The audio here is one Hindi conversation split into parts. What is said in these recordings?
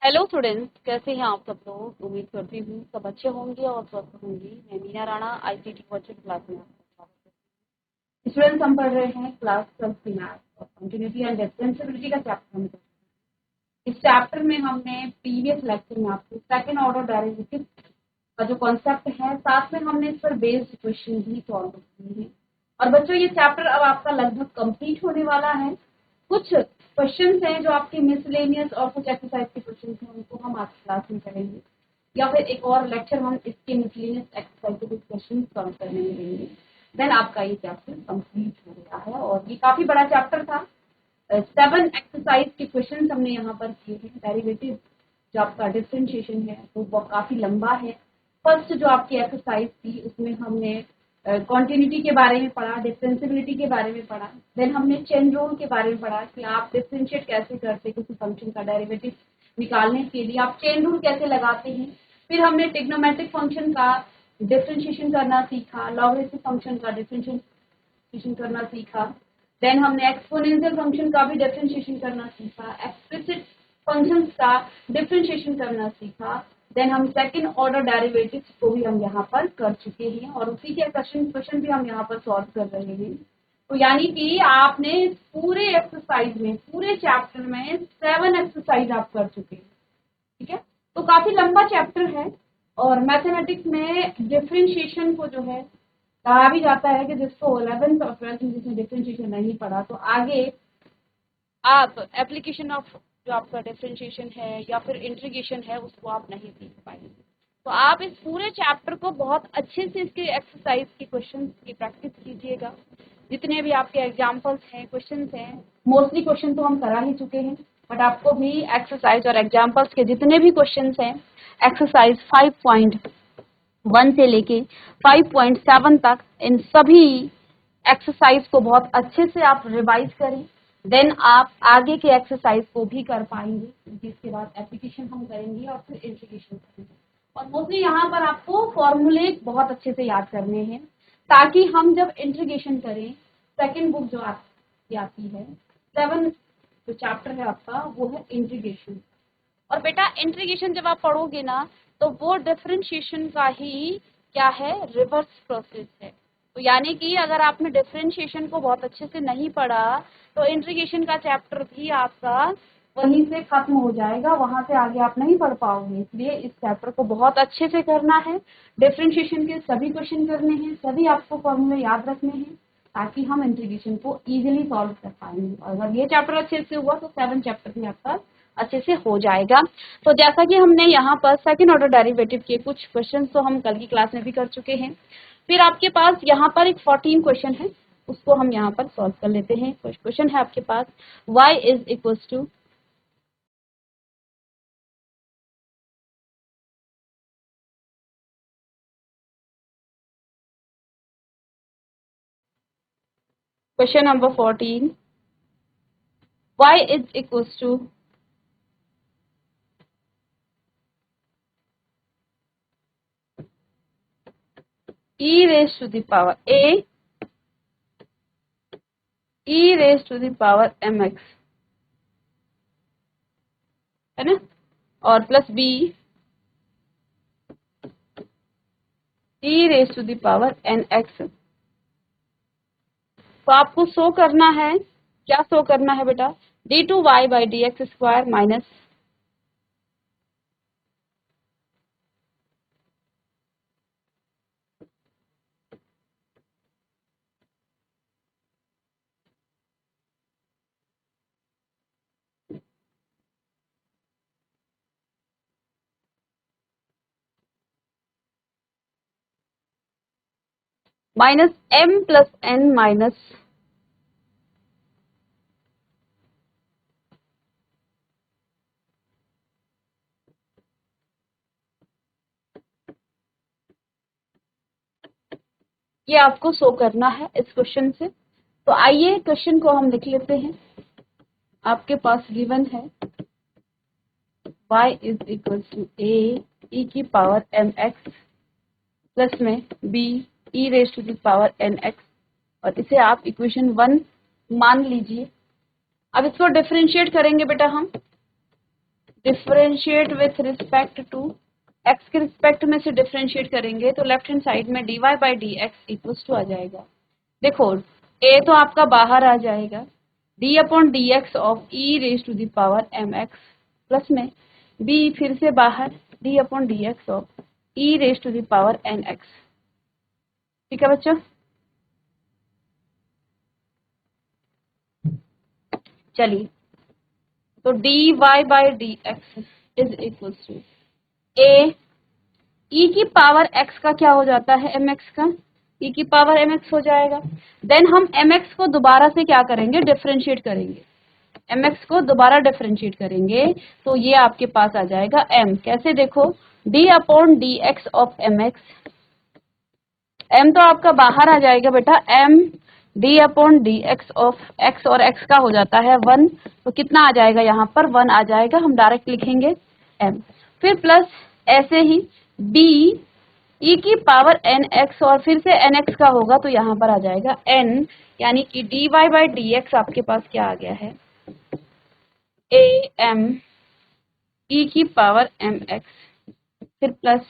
हेलो स्टूडेंट्स, कैसे हैं आप सब लोग। उम्मीद करती हूँ सब अच्छे होंगे और स्वस्थ होंगे। मैं Meena Rana ICT coaching class में आपका स्वागत करती हूँ। स्टूडेंट्स, हम पढ़ रहे हैं क्लास 12 की मैथ और कंटिन्यूटी एंड डिफरेंशिएबिलिटी का चैप्टर हम इस चैप्टर में हमने प्रीवियस लेक्चर में आपको सेकंड ऑर्डर डेरिवेटिव का जो कॉन्सेप्ट है, साथ में हमने इस पर बेस्ड क्वेश्चन भी सॉल्व किए हैं। और बच्चों, ये चैप्टर अब आपका लगभग कंप्लीट होने वाला है। कुछ क्वेश्चंस हैं जो आपके मिसलेनियस और कुछ एक्सरसाइज के क्वेश्चंस हैं, उनको हम आज क्लास में करेंगे, या फिर एक और लेक्चर हम इसके मिसलेनियस एक्सरसाइज के कुछ क्वेश्चन सॉल्व करने में देंगे। देन आपका ये चैप्टर कंप्लीट हो गया है और ये काफी बड़ा चैप्टर था। 7 एक्सरसाइज के क्वेश्चन हमने यहाँ पर किए हैं। डेरिवेटिव जो आपका डिफरेंशिएशन है वो काफी लंबा है। फर्स्ट जो आपकी एक्सरसाइज थी उसमें हमने कॉन्टिन्यूटी के बारे में पढ़ा, डिफरेंशिएबिलिटी के बारे में पढ़ा। देन हमने चेन रूल के बारे में पढ़ा कि आप डिफरेंशिएट कैसे करते, किसी फंक्शन का डेरिवेटिव निकालने के लिए आप चेन रूल कैसे लगाते हैं। फिर हमने ट्रिग्नोमेट्रिक फंक्शन का डिफरेंशिएशन करना सीखा, लॉगरिथमिक फंक्शन का डिफरेंशिएशन करना सीखा। देन हमने एक्सपोनेंशियल फंक्शन का भी डिफरेंशिएशन करना सीखा, एक्सप्लिसिट फंक्शंस का डिफरेंशिएशन करना सीखा। देन हम सेकंड ऑर्डर डेरिवेटिव्स को भी हम यहाँ पर कर चुके हैं और उसी के क्वेश्चन भी हम यहाँ पर सॉल्व कर रहे हैं। तो यानी कि आपने पूरे एक्सरसाइज में, पूरे चैप्टर में 7 एक्सरसाइज आप कर चुके हैं। ठीक है, तो काफी लंबा चैप्टर है। और मैथमेटिक्स में डिफरेंशिएशन को जो है कहा भी जाता है कि जिसको 11th और 12th में जिसने डिफरेंशिएशन नहीं पढ़ा, तो आगे आप एप्लीकेशन ऑफ जो आपका डिफरेंशिएशन है या फिर इंटीग्रेशन है उसको आप नहीं सीख पाएंगे। तो आप इस पूरे चैप्टर को बहुत अच्छे से इसके एक्सरसाइज के क्वेश्चन की प्रैक्टिस कीजिएगा। जितने भी आपके एग्जाम्पल्स हैं, क्वेश्चन हैं, मोस्टली क्वेश्चन तो हम करा ही चुके हैं, बट आपको भी एक्सरसाइज और एग्जाम्पल्स के जितने भी क्वेश्चन हैं, एक्सरसाइज 5.1 से लेके 5.7 तक, इन सभी एक्सरसाइज को बहुत अच्छे से आप रिवाइज करें। देन आप आगे के एक्सरसाइज को भी कर पाएंगे, जिसके बाद एप्लीकेशन हम करेंगे और फिर इंटीग्रेशन करेंगे। और मोस्टली यहाँ पर आपको फॉर्मूले बहुत अच्छे से याद करने हैं, ताकि हम जब इंटीग्रेशन करें, सेकंड बुक जो आपकी आती है, 7 जो चैप्टर है आपका वो है इंटीग्रेशन। और बेटा इंटीग्रेशन जब आप पढ़ोगे ना, तो वो डिफरेंशिएशन का ही क्या है, रिवर्स प्रोसेस है। तो यानी कि अगर आपने डिफरेंशिएशन को बहुत अच्छे से नहीं पढ़ा, तो इंटीग्रेशन का चैप्टर भी आपका वहीं से खत्म हो जाएगा, वहां से आगे आप नहीं पढ़ पाओगे। इसलिए इस चैप्टर को बहुत अच्छे से करना है। डिफरेंशिएशन के सभी क्वेश्चन करने हैं, सभी आपको फॉर्मूले याद रखने हैं, ताकि हम इंटीग्रेशन को इजीली सॉल्व कर पाएंगे। और अगर ये चैप्टर अच्छे से हुआ तो 7 चैप्टर भी आपका अच्छे से हो जाएगा। तो जैसा कि हमने यहाँ पर सेकंड ऑर्डर डेरिवेटिव के कुछ क्वेश्चन तो हम कल की क्लास में भी कर चुके हैं। फिर आपके पास यहाँ पर एक 14 क्वेश्चन है, उसको हम यहाँ पर सॉल्व कर लेते हैं। क्वेश्चन है आपके पास y is equal to question number 14, y is equal to e raised to the power a e raised to the power mx, है ना, और plus b e raised to the power nx। तो आपको शो करना है, क्या शो करना है बेटा, d2y by D x square minus minus m plus n minus ये आपको शो करना है इस क्वेश्चन से। तो आइए क्वेश्चन को हम लिख लेते हैं। आपके पास गिवन है y is equal to a e की पावर mx प्लस में b e raise to the power nx, और इसे आप इक्वेशन 1 मान लीजिए। अब इसको डिफरेंशिएट करेंगे बेटा हम। Differentiate with respect to, X के रिस्पेक्ट में से डिफरेंशिएट करेंगे तो लेफ्ट हैंड साइड में dy by D X equals to आ जाएगा। देखो a तो आपका बाहर आ जाएगा, d upon D x of E raise to the power M x, plus में b फिर से बाहर d upon D x of E raise to the power N X. ठीक है बच्चों, चलिए तो dy by D x is equal to a e की पावर x का क्या हो जाता है mx का, e की पावर mx हो जाएगा। देन हम mx को दोबारा से क्या करेंगे, डिफरेंशिएट करेंगे, mx को दोबारा डिफरेंशिएट करेंगे तो ये आपके पास आ जाएगा m। कैसे देखो, d upon D x of mx, m तो आपका बाहर आ जाएगा बेटा, m d upon D x of x और x का हो जाता है 1, तो कितना आ जाएगा, यहाँ पर 1 आ जाएगा, हम डायरेक्ट लिखेंगे m। फिर प्लस ऐसे ही b e की पावर एन एक्स और फिर से एन एक्स का होगा तो यहाँ पर आ जाएगा n, यानी कि dy बाई डी एक्स आपके पास क्या आ गया है, a m e की पावर एम एक्स, फिर प्लस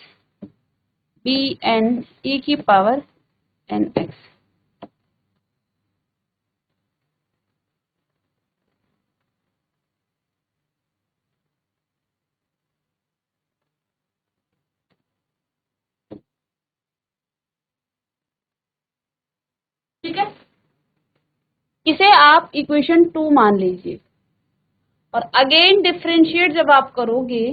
b n e की पावर एन एक्स। ठीक है, इसे आप इक्वेशन 2 मान लीजिए और अगेन डिफरेंशिएट जब आप करोगे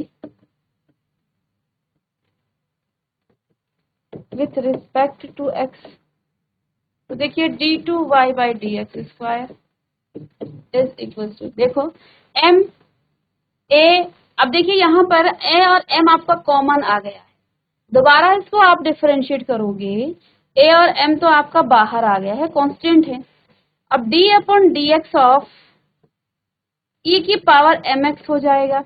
विथ रिस्पेक्ट टू एक्स तो देखिए d2y by D x square is equal to, देखो m a, अब देखिए यहाँ पर a और m आपका कॉमन आ गया है, दोबारा इसको आप डिफरेंशिएट करोगे a और m तो आपका बाहर आ गया है, कांस्टेंट है। अब d upon D x of e की पावर mx हो जाएगा,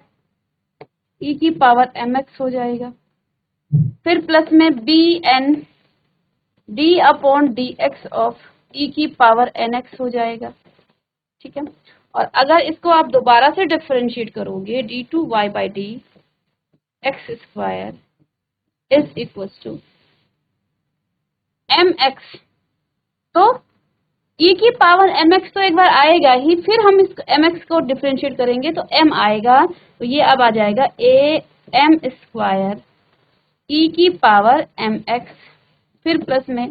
e की पावर mx हो जाएगा, फिर प्लस में bn d upon D x of e की पावर nx हो जाएगा। ठीक है, और अगर इसको आप दोबारा से डिफरेंशिएट करोगे d2y by D x square is equal to mx, तो e की पावर mx तो एक बार आएगा ही, फिर हम इस mx को डिफरेंशिएट करेंगे तो m आएगा, तो ये अब आ जाएगा a m स्क्वायर e की पावर mx, फिर प्लस में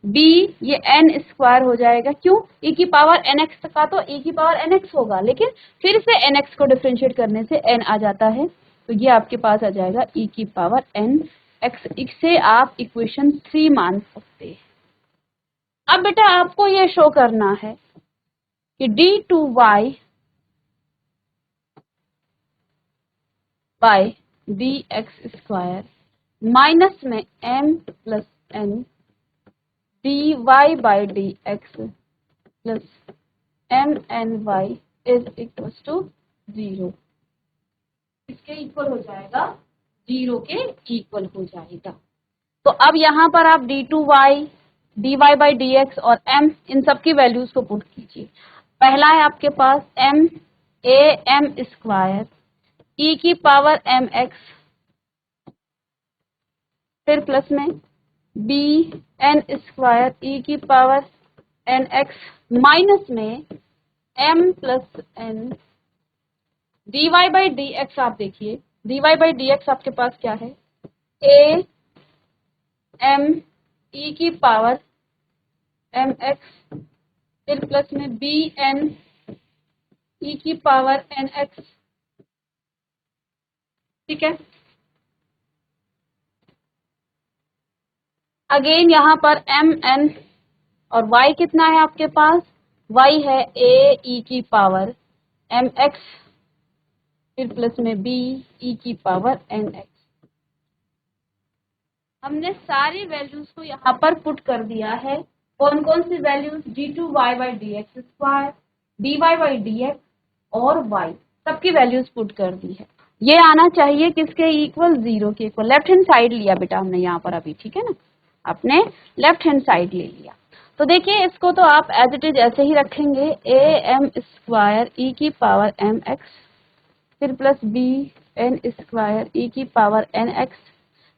b ये n स्क्वायर हो जाएगा, क्यों, e की पावर nx का तो e की पावर nx होगा, लेकिन फिर से nx को डिफरेंशिएट करने से n आ जाता है, तो ये आपके पास आ जाएगा e की पावर nx। इसे आप इक्वेशन 3 मान सकते हैं। अब बेटा आपको ये शो करना है कि d2y by D x square minus में m plus n dy by D x plus m n y is equal to 0, इसके इक्वल हो जाएगा, 0 के इक्वल हो जाएगा। तो अब यहाँ पर आप d2y dy by D X और m इन सब की वैल्यूज को पुट कीजिए। पहला है आपके पास m a m square e की पावर mx, फिर प्लस में b n स्क्वायर e की पावर nx माइनस में m plus n dy by D x. आप देखिए dy बाई डी एक्स आपके पास क्या है, a m e की पावर mx, फिर प्लस में b n e की पावर nx। ठीक है, अगेन यहाँ पर m n और y कितना है आपके पास, y है a e की पावर mx, फिर प्लस में b e की पावर nx। हमने सारी वैल्यूज को यहाँ पर पुट कर दिया है। कौन कौन सी values, d2y by D x square, dy by D X और y, सबकी वैल्यूज पुट कर दी है। ये आना चाहिए किसके इक्वल, 0 के इक्वल। लेफ्ट हैंड साइड लिया बेटा हमने यहाँ पर अभी, ठीक है ना, आपने लेफ्ट हैंड साइड ले लिया। तो देखिए इसको तो आप एज इट इज ऐसे ही रखेंगे, a m स्क्वायर e की पावर m x, फिर प्लस b एन स्क्वायर ई की पावर एन एक्स,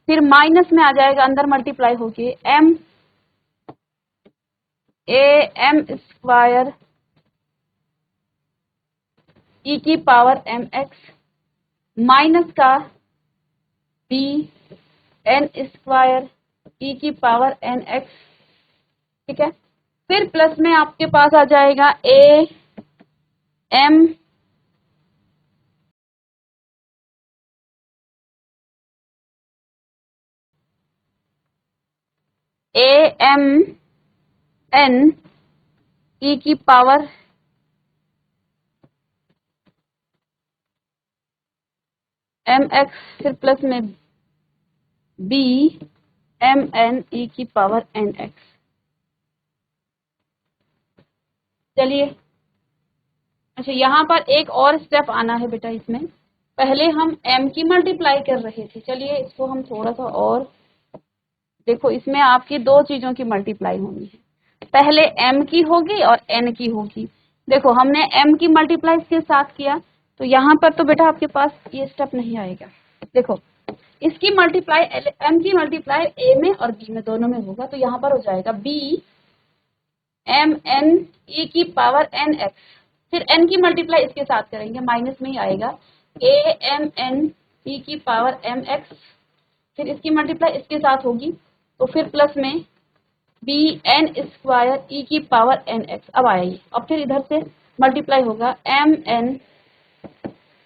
फिर माइनस में आ जाएगा अंदर मल्टीप्लाई होके एम ए एम स्क्वायर ई की पावर एम एक्स माइनस का बी एन स्क्वायर ई की पावर एन एक्स, ठीक है। फिर प्लस में आपके पास आ जाएगा ए एम एन ई की पावर एम एक्स, फिर प्लस में बी एम एन ई की पावर एन एक्स। चलिए, अच्छा यहाँ पर एक और स्टेप आना है बेटा। इसमें पहले हम m की मल्टीप्लाई कर रहे थे, चलिए इसको हम थोड़ा सा और देखो। इसमें आपकी दो चीजों की मल्टीप्लाई होनी है, पहले m की होगी और n की होगी। देखो हमने m की मल्टीप्लाई इसके साथ किया, तो यहाँ पर तो बेटा आपके पास ये स्टेप नहीं आएगा। देखो इसकी मल्टीप्लाई m की मल्टीप्लाई a में और b में दोनों में होगा, तो यहाँ पर हो जाएगा b एम एन ई की पावर एन एक्स, फिर n की मल्टीप्लाई इसके साथ करेंगे, माइनस में ही आएगा ए एम एन ई की पावर एम एक्स, फिर इसकी मल्टीप्लाई इसके साथ होगी, तो फिर प्लस में बी एन स्क्वायर ई की पावर एन एक्स अब आएगी, और फिर इधर से मल्टीप्लाई होगा एम एन,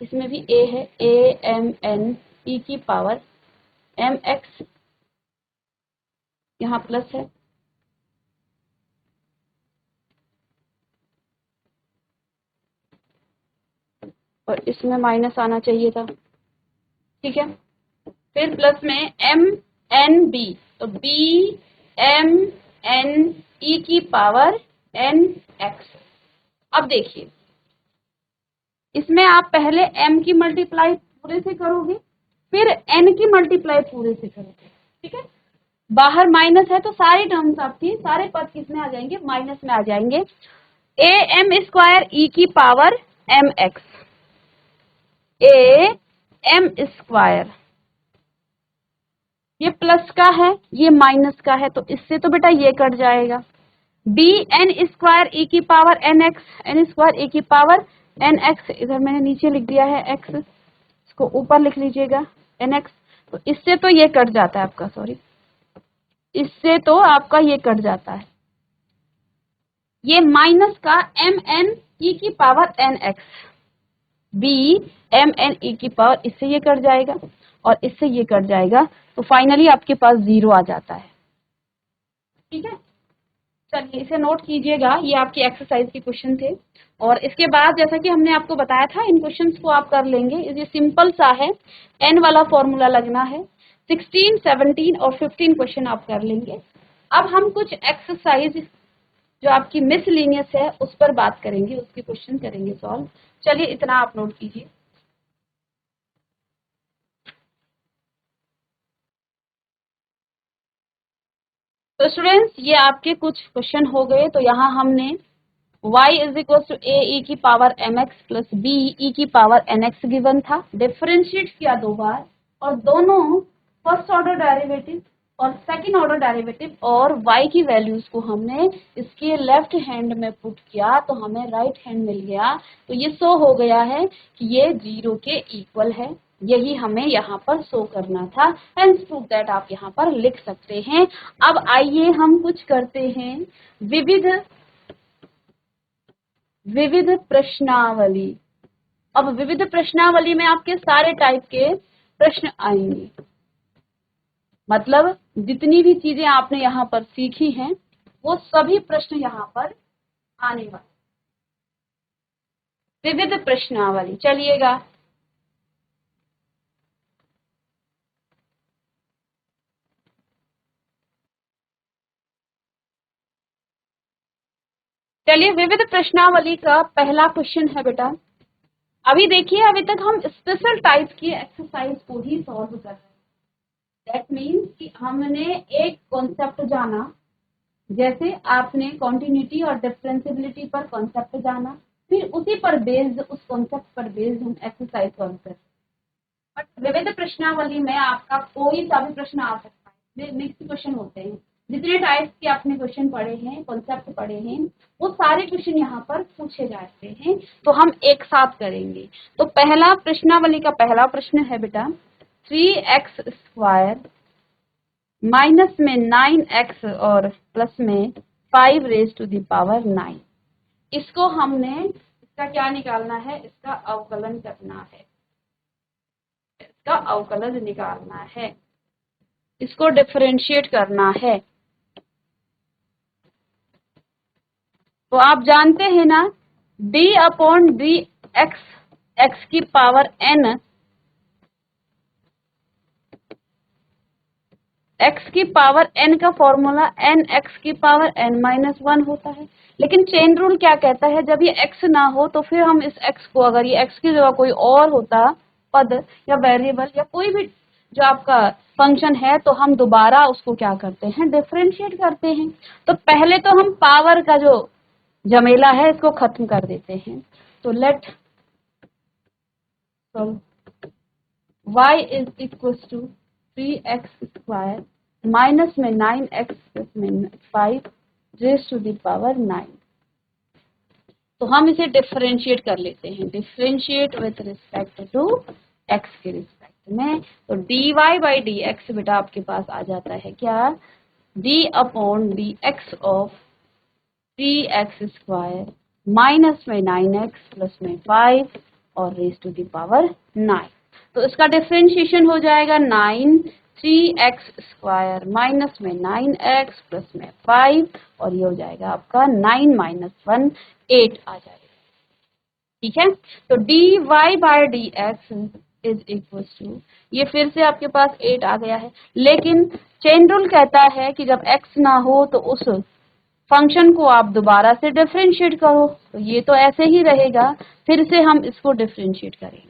इसमें भी ए है, ए एम एन ई की पावर एम एक्स, यहाँ प्लस है, और इसमें माइनस आना चाहिए था, ठीक है। फिर प्लस में एम एन बी, तो बी एम एन ई की पावर एन एक्स। अब देखिए इसमें आप पहले m की मल्टीप्लाई पूरे से करोगे, फिर n की मल्टीप्लाई पूरे से करोगे, ठीक है। बाहर माइनस है तो सारी टर्म्स आपकी, सारे पद किसमें आ जाएंगे, माइनस में आ जाएंगे। ए एम स्क्वायर ई की power M x, a m square, ये प्लस का है ये माइनस का है, तो इससे तो बेटा ये कट जाएगा। बी एन स्क्वायर ई की power N X, N square ई की पावर एन एक्स, इधर मैंने नीचे लिख दिया है एक्स, इसको ऊपर लिख लीजिएगा एन एक्स, तो इससे तो ये कट जाता है आपका, सॉरी इससे तो आपका ये कट जाता है, ये माइनस का एम एन ई की power N x, b m n e की पावर, इससे ये कट जाएगा और इससे ये कट जाएगा, तो फाइनली आपके पास 0 आ जाता है, ठीक है। चलिए इसे नोट कीजिएगा, ये आपके एक्सरसाइज के क्वेश्चन थे। और इसके बाद जैसा कि हमने आपको बताया था, इन क्वेश्चंस को आप कर लेंगे, ये सिंपल सा है, n वाला फॉर्मूला लगना है, 16, 17 और 15 क्वेश्चन आप कर लेंगे। अब हम कुछ एक्सरसाइज जो आपकी मिसलिनियस है उस पर बात करेंगे, उसके क्वेश्चन करेंगे सॉल्व। चलिए इतना आप नोट कीजिए। तो स्टूडेंट्स ये आपके कुछ क्वेश्चन हो गए। तो यहाँ हमने y is equal to a e की power M x plus b e की पावर एन एक्स गिवन था, डिफरेंशिएट किया 2 बार, और दोनों फर्स्ट ऑर्डर डेरिवेटिव और सेकंड ऑर्डर डेरिवेटिव और y की वैल्यूज को हमने इसके लेफ्ट हैंड में पुट किया, तो हमें राइट हैंड मिल गया। तो ये शो हो गया है कि ये 0 के इक्वल है, यही हमें यहाँ पर शो करना था। हेंस प्रूफ दैट आप यहाँ पर लिख सकते हैं। अब आइए हम कुछ करते हैं, विविध प्रश्नावली। अब विविध प्रश्नावली में आपके सारे टाइप के प्रश्न आएंगे, मतलब जितनी भी चीजें आपने यहाँ पर सीखी हैं वो सभी प्रश्न यहाँ पर आने वाले, विविध प्रश्नावली। चलिएगा चलिए विविध प्रश्नावली का पहला क्वेश्चन है बेटा। अभी देखिए, अभी तक हम स्पेशल टाइप की एक्सरसाइज को ही सॉल्व कर रहे हैं। दैट मीन्स कि हमने एक कॉन्सेप्ट जाना, जैसे आपने कॉन्टिन्यूटी और डिफरेंशिएबिलिटी पर कॉन्सेप्ट जाना, फिर उसी पर बेस्ड, उस कॉन्सेप्ट पर बेस्ड हम एक्सरसाइज सॉल्व कर। बट विविध प्रश्नावली में आपका कोई सा भी प्रश्न आ सकता है, मिक्स क्वेश्चन होते हैं, जितने टाइप्स के आपने क्वेश्चन पढ़े हैं, कॉन्सेप्ट पढ़े हैं, वो सारे क्वेश्चन यहाँ पर पूछे जाते हैं। तो हम एक साथ करेंगे। तो पहला प्रश्नावली का पहला प्रश्न है बेटा 3x² माइनस में 9x और प्लस में 5⁻⁹ इसको हमने इसका क्या निकालना है, इसका अवकलन करना है, इसका अवकलन निकालना है, इसको डिफरेंशिएट करना है। तो आप जानते हैं ना d/dx x की पावर n x की पावर n का फॉर्मूला n x की पावर n-1 होता है। लेकिन चेन रूल क्या कहता है, जब ये x ना हो तो फिर हम इस x को, अगर ये x की जगह कोई और होता पद या वेरिएबल या कोई भी जो आपका फंक्शन है, तो हम दोबारा उसको क्या करते हैं, डिफरेंशिएट करते हैं। तो पहले तो हम पावर का जो झमेला है इसको खत्म कर देते हैं। तो let y is equal to 3x² minus में 9x प्लस में 5⁻⁹ तो हम इसे डिफरेंशिएट कर लेते हैं, differentiate with respect to x के रिस्पेक्ट में। तो dy/dx बेटा आपके पास आ जाता है क्या, d/dx ऑफ 3x² माइनस में 9x प्लस में 5 और ⁻⁹ तो इसका डिफरेंशिएशन हो जाएगा 9 3x² माइनस में 9x प्लस में 5 और ये हो जाएगा आपका 9 - 1 8 आ जाएगा। ठीक है, तो dy/dx इज इक्वल टू, ये फिर से आपके पास 8 आ गया है। लेकिन चेन रूल कहता है कि जब x ना हो तो उस फंक्शन को आप दोबारा से डिफरेंशिएट करो। तो ये तो ऐसे ही रहेगा, फिर से हम इसको डिफरेंशिएट करेंगे,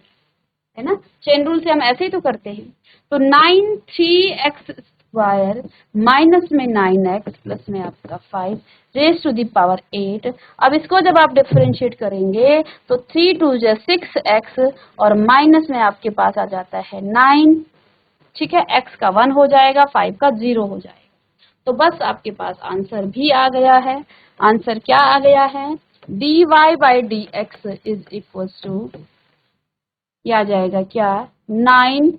है ना। चेन रूल से हम ऐसे ही तो करते हैं। तो 9 3x² माइनस में 9x प्लस में आपका 5⁻⁸ अब इसको जब आप डिफरेंशिएट करेंगे तो 3 2 6x और माइनस में आपके पास आ जाता है 9। ठीक है, x का 1 हो जाएगा, 5 का 0 हो जाएगा। तो बस आपके पास आंसर भी आ गया है। आंसर क्या आ गया है, dy/dx इज इक्वल टू, ये आ जाएगा क्या, 9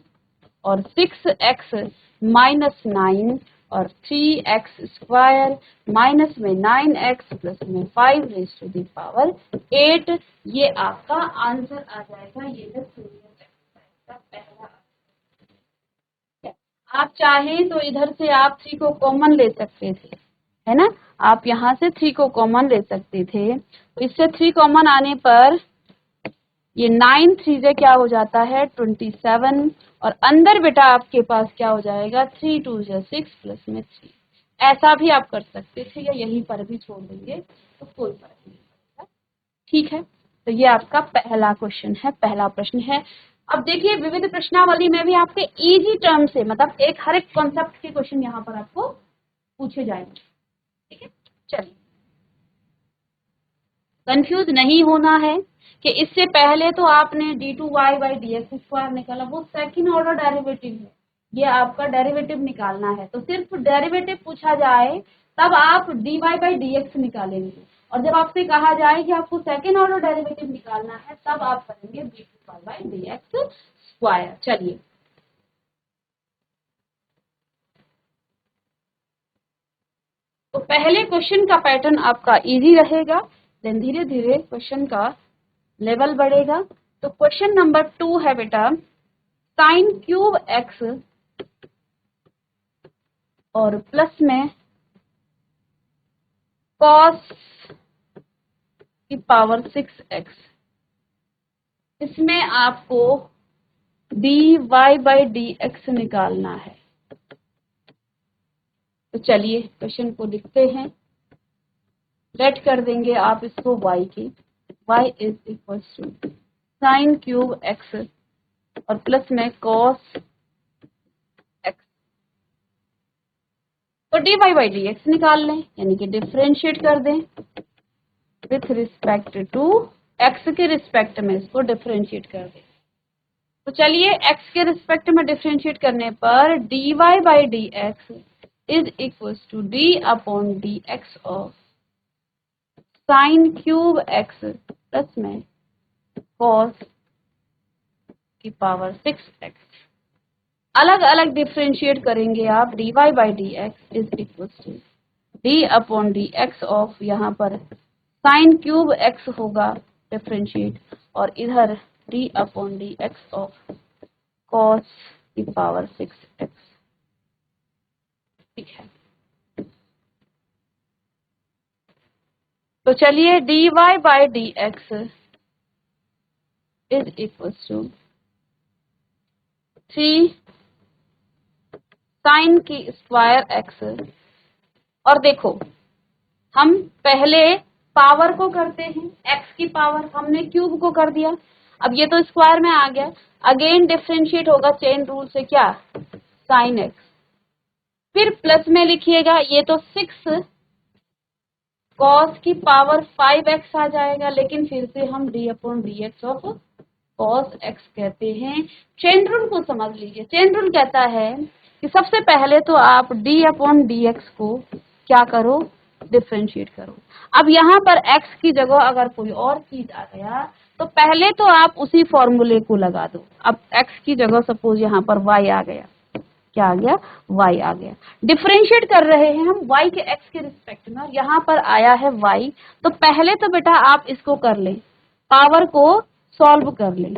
और 6x माइनस 9 और 3x² माइनस में 9x प्लस में 5⁻⁸ ये आपका आंसर आ जाएगा। ये जो का पहला, आप चाहें तो इधर से आप 3 को कॉमन ले सकते थे, है ना। आप यहाँ से 3 को कॉमन ले सकते थे। तो इससे 3 कॉमन आने पर ये 9 3 से क्या हो जाता है 27 और अंदर बेटा आपके पास क्या हो जाएगा 3 2 6 प्लस में 3। ऐसा भी आप कर सकते थे या यहीं पर भी छोड़ देंगे तो कोई फर्क नहीं पड़ेगा। ठीक है, तो ये आपका पहला क्वेश्चन है, पहला प्रश्न है। अब देखिए विविध प्रश्नावली में भी आपके इजी टर्म से, मतलब हर एक कॉन्सेप्ट के क्वेश्चन यहाँ पर आपको पूछे जाएंगे। ठीक है, चलिए, कंफ्यूज नहीं होना है कि इससे पहले तो आपने d2y/dx² निकाला, वो सेकंड ऑर्डर डेरिवेटिव है, ये आपका डेरिवेटिव निकालना है। तो सिर्फ डेरिवेटिव पूछा जाए तब आप dy/dx निकालेंगे, और जब आपसे कहा जाए कि आपको सेकंड ऑर्डर डेरिवेटिव निकालना है तब आप करेंगे d2y/dx²। चलिए, तो पहले क्वेश्चन का पैटर्न आपका इजी रहेगा, देन धीरे धीरे क्वेश्चन का लेवल बढ़ेगा। तो क्वेश्चन नंबर 2 है बेटा sin³ x और प्लस में cos की पावर 6x, इसमें आपको dy/dx निकालना है। तो चलिए क्वेश्चन को लिखते हैं, लेट कर देंगे आप इसको y की, y is equal to sin³ x और प्लस में cos x। तो dy/dx निकाल लें, यानी कि डिफरेंशिएट कर दें विथ रिस्पेक्ट टू x के रिस्पेक्ट में, इसको डिफरेंशिएट कर दें। तो चलिए x के रिस्पेक्ट में डिफरेंशिएट करने पर dy by D x is equal to d upon D x of sine cube x plus में कॉस की पावर 6x। अलग अलग डिफरेंशिएट करेंगे आप, dy by D x is equal to d upon D x of, यहाँ पर साइन क्यूब एक्स होगा डिफरेंशिएट, और इधर d upon D x of cos की पावर 6x। ठीक है, तो चलिए dy by D x is equal to 3 sign की स्क्वायर एक्स, और देखो हम पहले पावर को करते हैं, x की पावर हमने क्यूब को कर दिया, अब ये तो स्क्वायर में आ गया, अगेन डिफरेंशिएट होगा चेन रूल से, क्या साइन x, फिर प्लस में लिखिएगा, ये तो 6 कॉस की पावर 5x आ जाएगा, लेकिन फिर से हम D upon D x of cos x कहते हैं। चेन रूल को समझ लीजिए, चेन रूल कहता है कि सबसे पहले तो आप डी अपॉन डी एक्स को क्या करो, डिफरेंशिएट करो। अब यहाँ पर x की जगह अगर कोई और चीज आ गया तो पहले तो आप उसी फॉर्मूले को लगा दो। अब x की जगह सपोज यहाँ पर y आ गया, क्या आ गया, y आ गया, डिफरेंशिएट कर रहे हैं हम y के x के रिस्पेक्ट में, और यहाँ पर आया है y, तो पहले तो बेटा आप इसको कर लें, पावर को सॉल्व कर लें,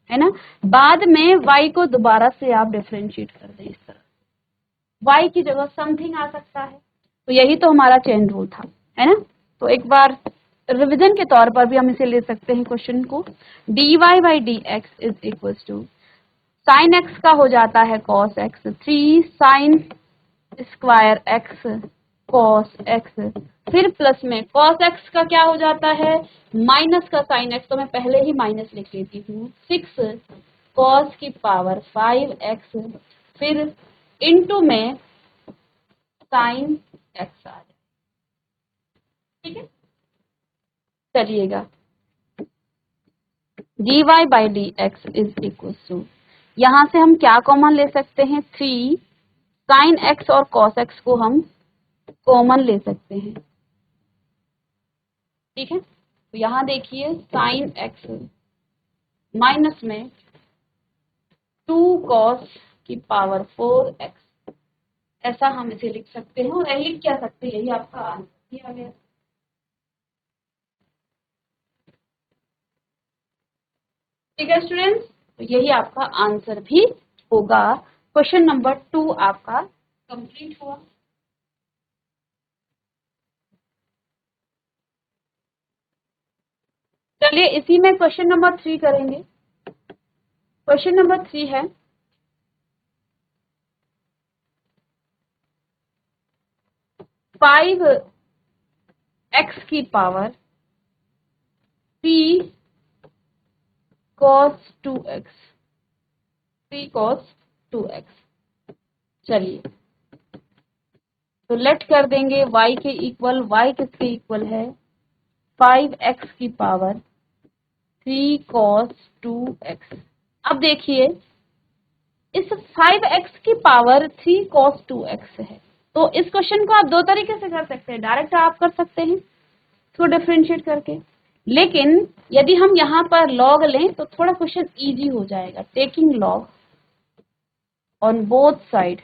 है ना, बाद में y को दोबारा से आप डिफरेंशिएट कर दें, इस तरह y की जगह समथिंग आ सकता है। तो यही तो हमारा चेन रूल था, है ना। तो एक बार रिवीजन के तौर पर भी हम इसे ले सकते हैं क्वेश्चन को, dy by D x is equal to sine x का हो जाता है cos x, 3 sine square x cos x, फिर प्लस में कॉस एक्स का क्या हो जाता है, माइनस का साइन एक्स, तो मैं पहले ही माइनस लिख लेती हूँ, 6 कॉस की पावर 5x, फिर इनटू में साइन एक्स आ जाए। ठीक है, चलिएगा dy by D x is equal to, यहां से हम क्या कॉमन ले सकते हैं, 3 साइन एक्स और कॉस एक्स को हम कॉमन ले सकते हैं। ठीक है, तो यहां देखिए साइन एक्स माइनस में 2 कॉस की पावर 4x, ऐसा हम इसे लिख सकते हैं, और लिख क्या सकते हैं, यही आपका आंसर दिया गया। ठीक है स्टूडेंट्स, तो यही आपका आंसर भी होगा। क्वेश्चन नंबर 2 आपका कंप्लीट हुआ। चलिए इसी में क्वेश्चन नंबर 3 करेंगे। क्वेश्चन नंबर 3 है, फाइव एक्स की power 3 cos 2x, 3 cos 2x। चलिए तो लेट कर देंगे y के इक्वल, y किसके इक्वल है, 5x की पावर 3 cos 2x। अब देखिए इस 5x की पावर 3 cos 2x है, तो इस क्वेश्चन को आप दो तरीके से कर सकते हैं, डायरेक्ट आप कर सकते हैं इसको डिफरेंशिएट करके, लेकिन यदि हम यहाँ पर लॉग लें तो थोड़ा क्वेश्चन इजी हो जाएगा, taking log on both side,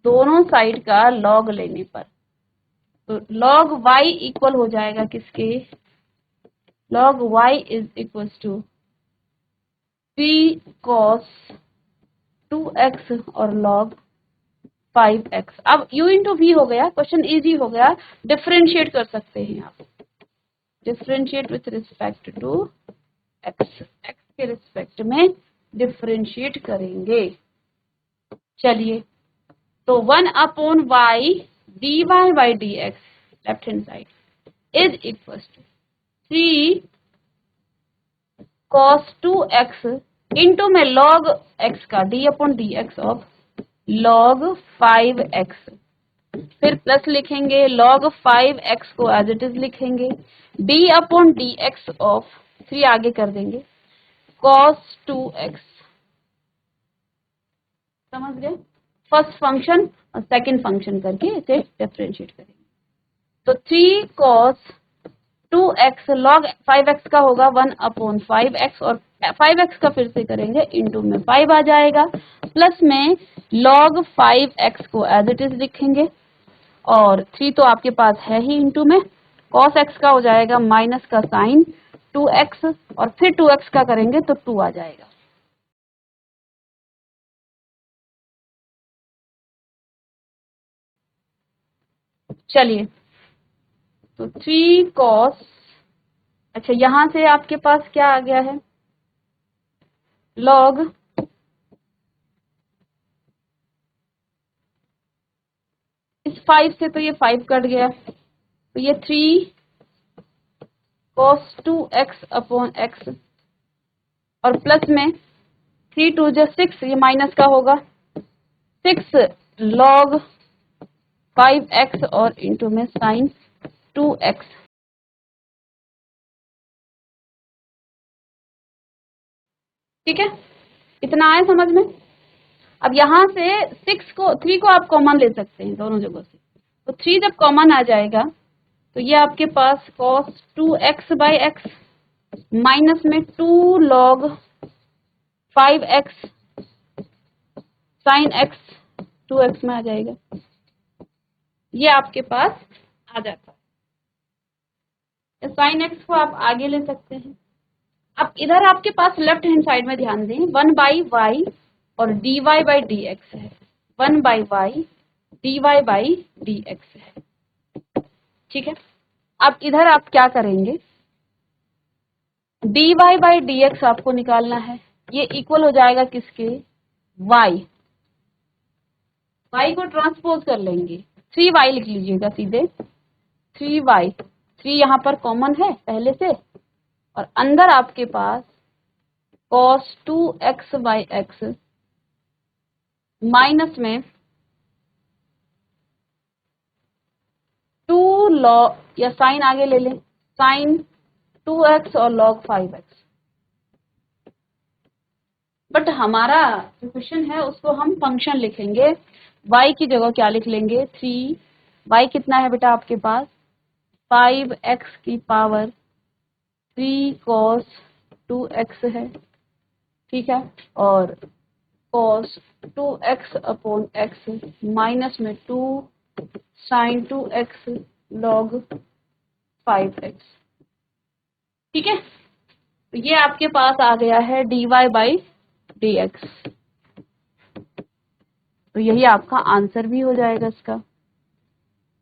दोनों साइड का लॉग लेने पर, तो लॉग y इक्वल हो जाएगा किसके, log y is equal to 3 cos 2x और log 5x। अब u इंटू v हो गया, क्वेश्चन इजी हो गया, डिफरेंशिएट कर सकते हैं आप, differentiate with respect to x, x के रिस्पेक्ट में डिफरेंशिएट करेंगे। चलिए तो 1 upon y dy by D x left hand side is equal to 3 cos 2x into में log x का d upon D x of log 5x, फिर प्लस लिखेंगे log 5x को एज इट इज लिखेंगे, d upon D x of 3 आगे कर देंगे cos 2x। समझ गए? फर्स्ट फंक्शन और सेकंड फंक्शन करके इसे डिफरेंशिएट करेंगे। तो 3 cos 2x log 5x का होगा 1/5x, और 5x का फिर से करेंगे इंटू में 5 आ जाएगा, प्लस में log 5x को एज इट इज लिखेंगे, और 3 तो आपके पास है ही, इंटू में cos x का हो जाएगा माइनस का साइन 2x, और फिर 2x का करेंगे तो 2 आ जाएगा। चलिए, तो 3 cos, अच्छा यहां से आपके पास क्या आ गया है, log इस 5 से तो ये 5 कट गया, तो ये 3 cos 2x अपॉन x, और प्लस में 3 2 जो 6, ये माइनस का होगा 6 log 5x और इंटू में साइन 2x। ठीक है, इतना आया समझ में? अब यहाँ से 3 को आप कॉमन ले सकते हैं दोनों जगह से, तो 3 जब कॉमन आ जाएगा तो ये आपके पास cos 2x by x minus में 2 log 5x sign x 2x में आ जाएगा, ये आपके पास आ जाता है। साइन x को आप आगे ले सकते हैं। अब इधर आपके पास लेफ्ट हैंड साइड में ध्यान दें, 1/y और dy बाई dx है, 1/y dy बाई dx है। ठीक है, अब इधर आप क्या करेंगे, dy बाई dx आपको निकालना है, ये इक्वल हो जाएगा किसके, y को ट्रांसपोज कर लेंगे, 3y लिख लीजिएगा सीधे, 3y, 3 यहाँ पर कॉमन है पहले से, और अंदर आपके पास cos 2x by x minus में 2 log, या साइन आगे ले लें, साइन 2x और log 5x। बट हमारा जो क्वेश्चन है उसको हम फंक्शन लिखेंगे, y की जगह क्या लिख लेंगे, 3, y कितना है बेटा आपके पास, 5x की पावर 3 cos 2x है। ठीक है, और cos 2x upon x minus में 2 साइन 2x log 5x। ठीक है, तो ये आपके पास आ गया है dy बाई dx, तो यही आपका आंसर भी हो जाएगा इसका।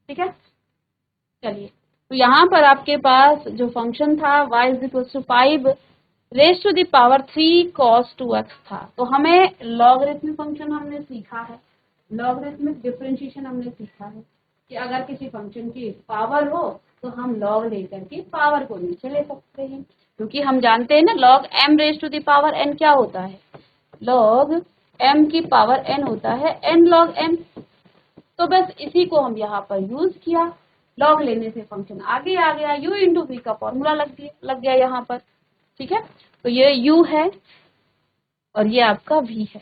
ठीक है, चलिए, तो यहाँ पर आपके पास जो फंक्शन था y = 5 raise to the power 3 cos 2x था, तो हमें लॉगरिथमिक फंक्शन हमने सीखा है, लॉगरिथमिक डिफरेंशिएशन हमने सीखा है कि अगर किसी फंक्शन की पावर हो तो हम लॉग लेकर के पावर को नीचे ले सकते हैं, क्योंकि हम जानते हैं ना log m raise to the power n क्या होता है, लॉग m की पावर n होता है n log m। तो बस इसी को हम यहाँ पर यूज किया, लॉग लेने से फंक्शन आगे आ गया, u इंटू वी का फॉर्मूला लग गया यहाँ पर। ठीक है, तो ये u है और ये आपका v है,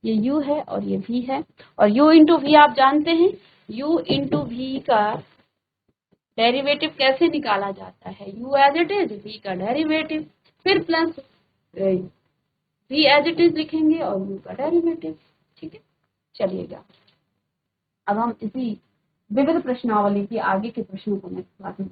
ये u है और ये v है, और u इंटू वी आप जानते हैं, u इंटू वी का डेरिवेटिव कैसे निकाला जाता है, u as it is, v का डेरिवेटिव, फिर plus v as it is लिखेंगे और u का डेरिवेटिव। ठीक है, चलिएगा, अब हम इसी विविध प्रश्नावली की आगे के प्रश्नों को नेक्स्ट क्लास में